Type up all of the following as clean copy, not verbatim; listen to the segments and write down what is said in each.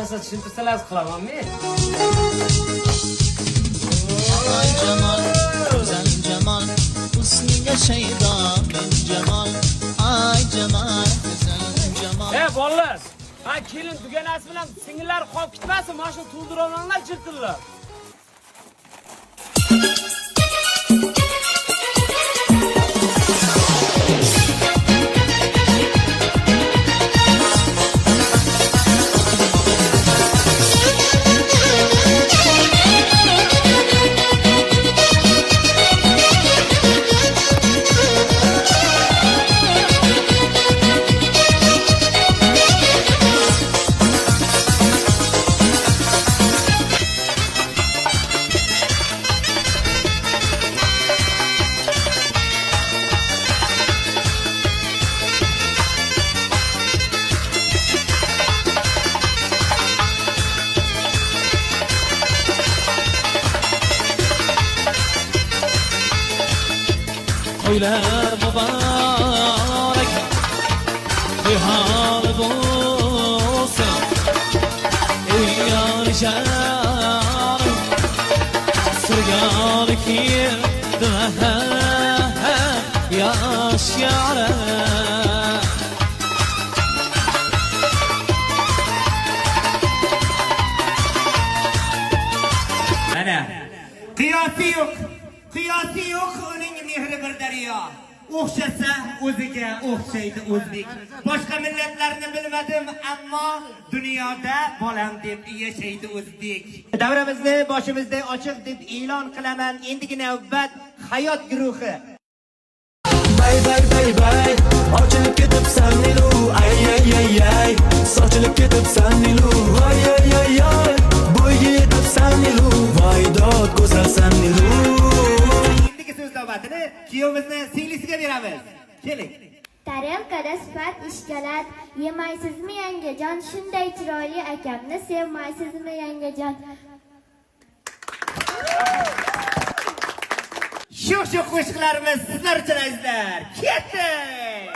boshqacha tushuntirsalar qilaman men. Ay Cemal, güzel Cemal, husniga shaydo men Cemal. Ay Cemal, güzel Cemal. Bolalar, ha kelin duganasi bilan singillar qolib ketmasin, mana shu to'ldironlar chirtillar. To'ylar muborak, to'yhol bo'lsin. Ey yonisharim, sirgani keldi yosh yarim. Ana qiyosi yo'q. Qiyosi yo'q uning mehri bir daryo. O'xshasa o'ziga o'xshaydi o'zbek. Boshqa millatlarni bilmadim, ammo dunyoda bolam deb yashaydi o'zbek. Davramizni boshimizda ochiq deb e'lon qilaman. Endigi navbat hayot guruhi. Bay bay bay bay, ochilib ketibsan Nilu, ay ay ay ay, sochilib ketibsan Nilu, ay ay ay ay, bo'yga yetibsan Nilu, voy dod go'zalsan Nilu. Endigi so'z navbatini kuyovimizni singlisiga beramiz. Keling. Tarelkada sifat ishkalat, yemaysizmi yangajon, shunday chiroyli akamni sevmaysizmi yangajon. Shu qo'shiqlarimiz sizlar uchun azizlar. Ketdik.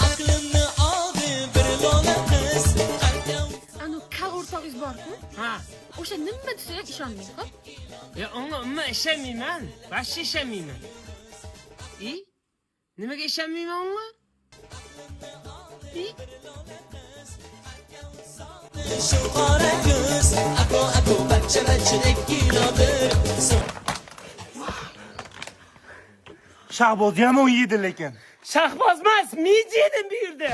Aklımni oldi bir lola qiz, Anu kal o'rtog'ingiz bor-ku? Ha. O'sha nima desa ham ishonmaydi, xo'p? Unga umuman ishonmayman. Boshqa ishonmayman. Nimaga ishonmayman unga? shu qora ko'z, ako bachcha-bachchadek kinodir. Shahboz ham 17 lekin. Shahboz emas, men yedim bu yerda.